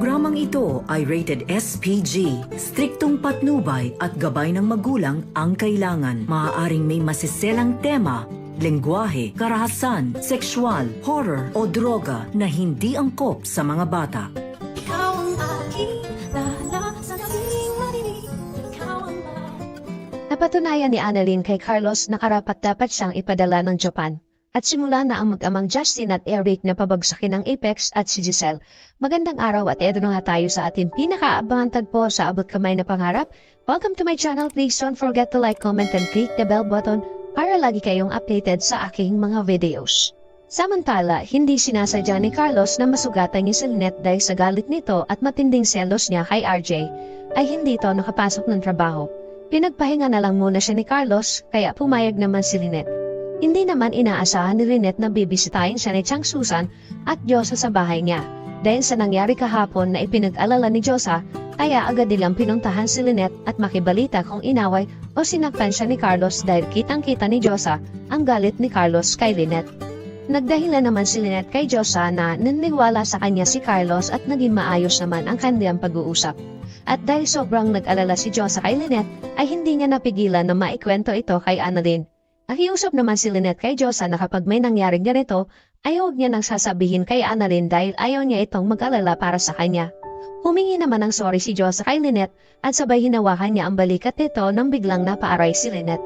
programang ito ay rated SPG. Striktong patnubay at gabay ng magulang ang kailangan. Maaaring may masiselang tema, lengguwahe, karahasan, sexual, horror o droga na hindi angkop sa mga bata. Ikaw ang aking lala sa gabing marinig. Ikaw ang Napatunayan ni Annalyn kay Carlos na karapat-dapat siyang ipadala ng Japan. At simula na ang mag-amang Justin at Eric na pabagsakin ng Apex at si Giselle. Magandang araw at eto na nga tayo sa ating pinakaabangan tagpo sa abot kamay na pangarap. Welcome to my channel. Please don't forget to like, comment, and click the bell button para lagi kayong updated sa aking mga videos. Samantala, hindi sinasadya ni Carlos na masugatan niya si Lynette dahil sa galit nito at matinding selos niya kay RJ, ay hindi ito nakapasok ng trabaho. Pinagpahinga na lang muna siya ni Carlos, kaya pumayag naman si Lynette. Hindi naman inaasahan ni Lynette na bibisitahin siya ni Chang Susan at Josa sa bahay niya. Dahil sa nangyari kahapon na ipinag-alala ni Josa, kaya agad nilang pinuntahan si Lynette at makibalita kung inaway o sinaktan siya ni Carlos dahil kitang-kita ni Josa ang galit ni Carlos kay Lynette. Nagdahilan naman si Lynette kay Josa na naniniwala sa kanya si Carlos at naging maayos naman ang kanilang pag-uusap. At dahil sobrang nag-alala si Josa kay Lynette, ay hindi niya napigilan na maikwento ito kay Annalyn. Nakiusap naman si Lynette kay Josa na kapag may nangyaring ganito, ay huwag niya nang sasabihin kay Annalyn dahil ayaw niya itong mag-alala para sa kanya. Humingi naman ng sorry si Josa kay Lynette at sabay hinawakan niya ang balikat nito nang biglang napaaray si Lynette.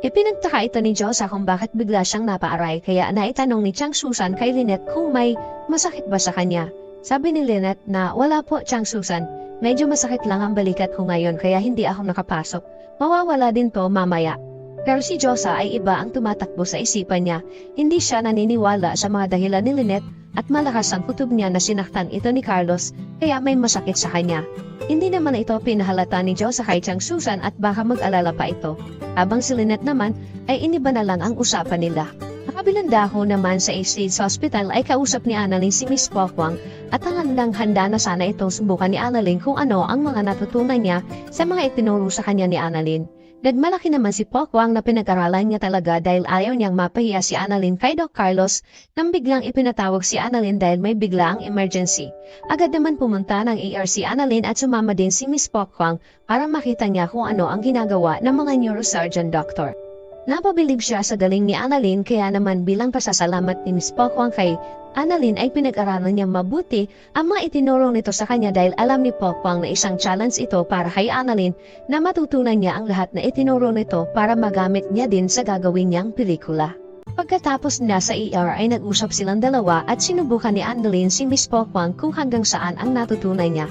Ipinagtaka ito ni Josa kung bakit bigla siyang napaaray kaya naitanong ni Chang Susan kay Lynette kung may masakit ba sa kanya. Sabi ni Lynette na wala po Chang Susan, medyo masakit lang ang balikat ko ngayon kaya hindi ako nakapasok. Mawawala din to mamaya. Pero si Josa ay iba ang tumatakbo sa isipan niya. Hindi siya naniniwala sa mga dahilan ni Lynette at malakas ang kutob niya na sinaktan ito ni Carlos kaya may masakit sa kanya. Hindi naman ito pinahalata ni Josa kay Chang Susan at baka mag-alala pa ito. Habang si Lynette naman ay iniba na lang ang usapan nila. Nakabilang dako naman sa East Hospital ay kausap ni Annalyn si Miss Pokwang at ang handang-handa na sana itong subukan ni Annalyn kung ano ang mga natutunan niya sa mga itinuro sa kanya ni Annalyn. Nagmalaki naman si Pokwang na pinag-aralan niya talaga dahil ayaw niyang mapahiya si Annalyn kay Doc Carlos nang biglang ipinatawag si Annalyn dahil may biglaang emergency. Agad naman pumunta ng ER si Annalyn at sumama din si Miss Pokwang para makita niya kung ano ang ginagawa ng mga neurosurgeon doctor. Napabilib siya sa galing ni Annalyn kaya naman bilang pasasalamat ni Miss Pokwang kay Annalyn ay pinag-aralan niyang mabuti ang mga itinuro nito sa kanya dahil alam ni Pokwang na isang challenge ito para kay Annalyn na matutunan niya ang lahat na itinuro nito para magamit niya din sa gagawin niyang pelikula. Pagkatapos na sa ER ay nag-usap silang dalawa at sinubukan ni Annalyn si Miss Pokwang kung hanggang saan ang natutunan niya.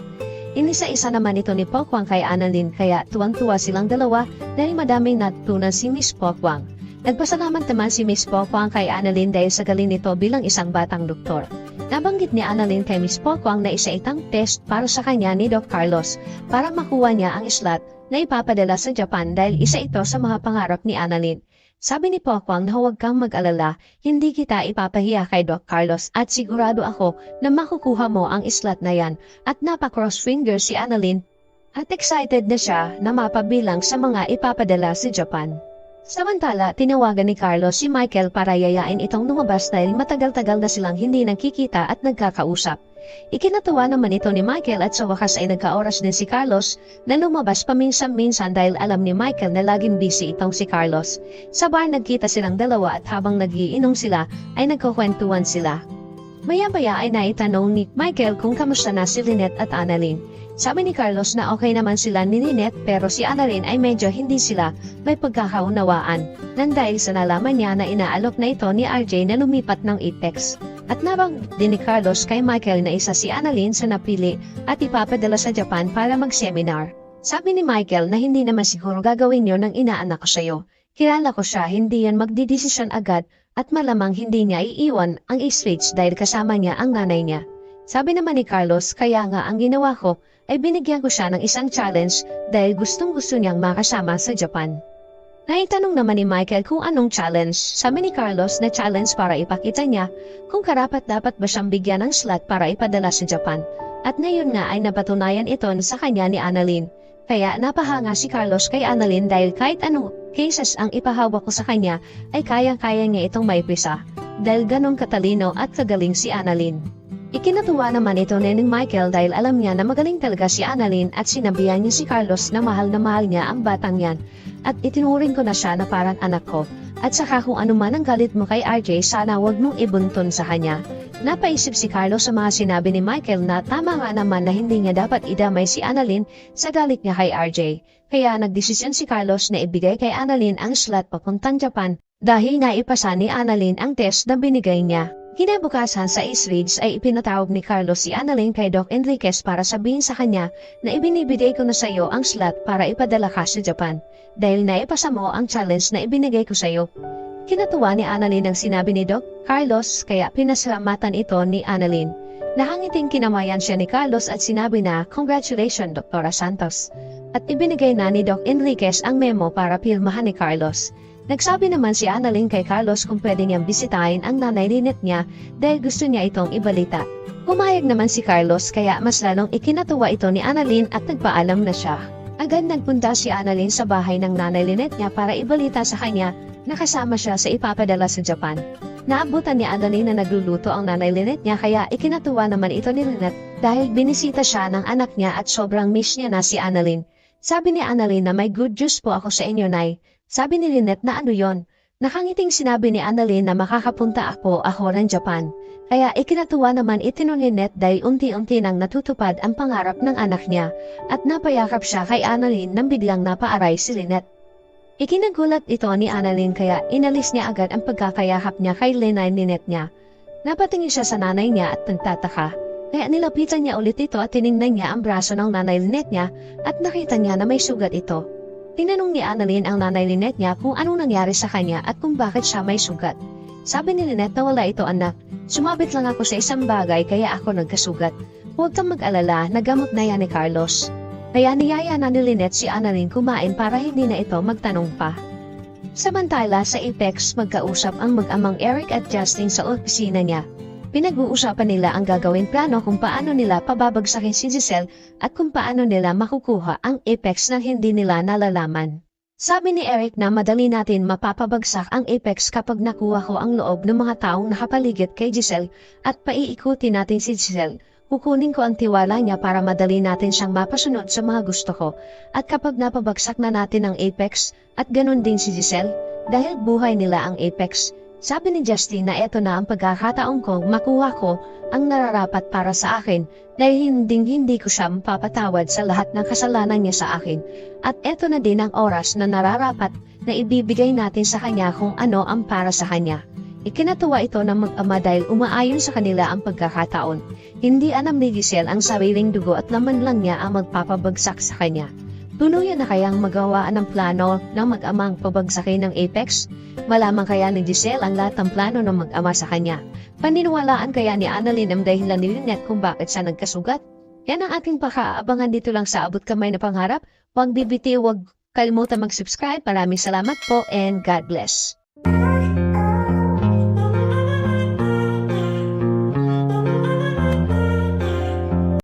Inisa-isa naman ito ni Pokwang kay Annalyn kaya tuwang-tuwa silang dalawa dahil madaming natutunan si Miss Pokwang. Nagpasalamat naman si Miss Pokwang kay Annalyn dahil sa galing nito bilang isang batang doktor. Nabanggit ni Annalyn kay Miss Pokwang na isa itang test para sa kanya ni Doc Carlos para makuha niya ang slot na ipapadala sa Japan dahil isa ito sa mga pangarap ni Annalyn. Sabi ni Pokwang na huwag kang mag-alala, hindi kita ipapahiya kay Doc Carlos at sigurado ako na makukuha mo ang slot na yan at napa-cross finger si Annalyn at excited na siya na mapabilang sa mga ipapadala sa Japan. Samantala, tinawagan ni Carlos si Michael para yayain itong lumabas dahil matagal-tagal na silang hindi nagkikita at nagkakausap. Ikinatuwa naman ito ni Michael at sa wakas ay nagkaoras din si Carlos na lumabas paminsan-minsan dahil alam ni Michael na laging busy itong si Carlos. Sa bar nagkita silang dalawa at habang nagiinom sila ay nagkukwentuhan sila. Maya-maya ay naitanong ni Michael kung kamusta na si Lynette at Annalyn. Sabi ni Carlos na okay naman sila ni Lynette pero si Annalyn ay medyo hindi sila may pagkakaunawaan nang dahil sa nalaman niya na inaalok na ito ni RJ na lumipat ng Apex. At nabanggit din ni Carlos kay Michael na isa si Annalyn sa napili at ipapadala sa Japan para mag-seminar. Sabi ni Michael na hindi naman siguro gagawin yon ng inaanak ko sa'yo. Kilala ko siya, hindi yan magdidesisyon agad at malamang hindi niya iiwan ang East Ridge dahil kasama niya ang nanay niya. Sabi naman ni Carlos, kaya nga ang ginawa ko ay binigyan ko siya ng isang challenge dahil gustong-gusto niyang makasama sa Japan. Naitanong naman ni Michael kung anong challenge. Sabi ni Carlos na challenge para ipakita niya kung karapat-dapat ba siyang bigyan ng slot para ipadala sa Japan. At ngayon nga ay napatunayan ito sa kanya ni Annalyn. Kaya napahanga si Carlos kay Annalyn dahil kahit anong cases ang ipahawak ko sa kanya ay kayang-kaya niya itong maipisa. Dahil ganong katalino at kagaling si Annalyn. Ikinatuwa naman ito ni Michael dahil alam niya na magaling talaga si Annalyn at sinabihan niya si Carlos na mahal niya ang batang yan. At itinuring ko na siya na parang anak ko. At saka kung ano man ang galit mo kay RJ, sana wag mong ibuntun sa kanya. Napaisip si Carlos sa mga sinabi ni Michael na tama nga naman na hindi niya dapat idamay si Annalyn sa galit niya kay RJ. Kaya nagdesisyon si Carlos na ibigay kay Annalyn ang slot papuntang Japan dahil naipasa ni Annalyn ang test na binigay niya. Kinabukasan sa East Ridge ay ipinatawag ni Carlos si Annalyn kay Doc Enriquez para sabihin sa kanya na ibinibigay ko na sa iyo ang slot para ipadala ka sa Japan dahil naipasa mo ang challenge na ibinigay ko sa iyo. Kinatuwa ni Annalyn ang sinabi ni Doc Carlos kaya pinasalamatan ito ni Annalyn. Nakangiting kinamayan siya ni Carlos at sinabi na congratulations Dr. Santos at ibinigay na ni Doc Enriquez ang memo para pirmahan ni Carlos. Nagsabi naman si Annalyn kay Carlos kung pwede niyang bisitahin ang nanay Lynette niya dahil gusto niya itong ibalita. Pumayag naman si Carlos kaya mas lalong ikinatuwa ito ni Annalyn at nagpaalam na siya. Agad nagpunta si Annalyn sa bahay ng nanay Lynette niya para ibalita sa kanya na kasama siya sa ipapadala sa Japan. Naabutan ni Annalyn na nagluluto ang nanay Lynette niya kaya ikinatuwa naman ito ni Lynette dahil binisita siya ng anak niya at sobrang miss niya na si Annalyn. Sabi ni Annalyn na may good news po ako sa inyo, Nay. Sabi ni Lynette na ano yon? Nakangiting sinabi ni Annalyn na makakapunta ako ng Japan. Kaya ikinatuwa naman ito ni Lynette dahil unti-unti nang natutupad ang pangarap ng anak niya at napayakap siya kay Annalyn nang biglang napaaray si Lynette. Ikinagulat ito ni Annalyn kaya inalis niya agad ang pagkakayakap niya kay Lynette niya. Napatingin siya sa nanay niya at nagtataka. Kaya nilapitan niya ulit ito at tiningnan niya ang braso ng nanay Lynette niya at nakita niya na may sugat ito. Tinanong ni Annalyn ang nanay Lynette niya kung anong nangyari sa kanya at kung bakit siya may sugat. Sabi ni Lynette na wala ito anak, sumabit lang ako sa isang bagay kaya ako nagkasugat. Huwag kang mag-alala, nagamot na yan ni Carlos. Kaya niyaya na ni Lynette si Annalyn kumain para hindi na ito magtanong pa. Samantala sa Apex magkausap ang mag-amang Eric at Justin sa opisina niya. Pinag-uusapan nila ang gagawin plano kung paano nila pababagsakin si Giselle at kung paano nila makukuha ang Apex na hindi nila nalalaman. Sabi ni Eric na madali natin mapapabagsak ang Apex kapag nakuha ko ang loob ng mga taong nakapaligid kay Giselle at paiikutin natin si Giselle. Kukunin ko ang tiwala niya para madali natin siyang mapasunod sa mga gusto ko. At kapag napabagsak na natin ang Apex at ganun din si Giselle, dahil buhay nila ang Apex, sabi ni Justin na eto na ang pagkakataon ko makuha ko ang nararapat para sa akin dahil hindi ko siya mapapatawad sa lahat ng kasalanan niya sa akin. At eto na din ang oras na nararapat na ibibigay natin sa kanya kung ano ang para sa kanya. Ikinatuwa ito ng mag-ama dahil umaayon sa kanila ang pagkakataon. Hindi alam ni Giselle ang sariling dugo at laman lang niya ang magpapabagsak sa kanya. Tuluyan na kayang magawaan ng plano ng mag-amang pabagsakin ng Apex? Malaman kaya ni Giselle ang lahat ng plano ng mag-ama sa kanya? Paniniwalaan kaya ni Annalyn ang dahilan ni Lynette kung bakit siya nagkasugat? Yan ang ating pakaabangan dito lang sa Abot Kamay na Pangarap. Huwag bibitiw, huwag kalimutan mag-subscribe. Maraming salamat po and God bless.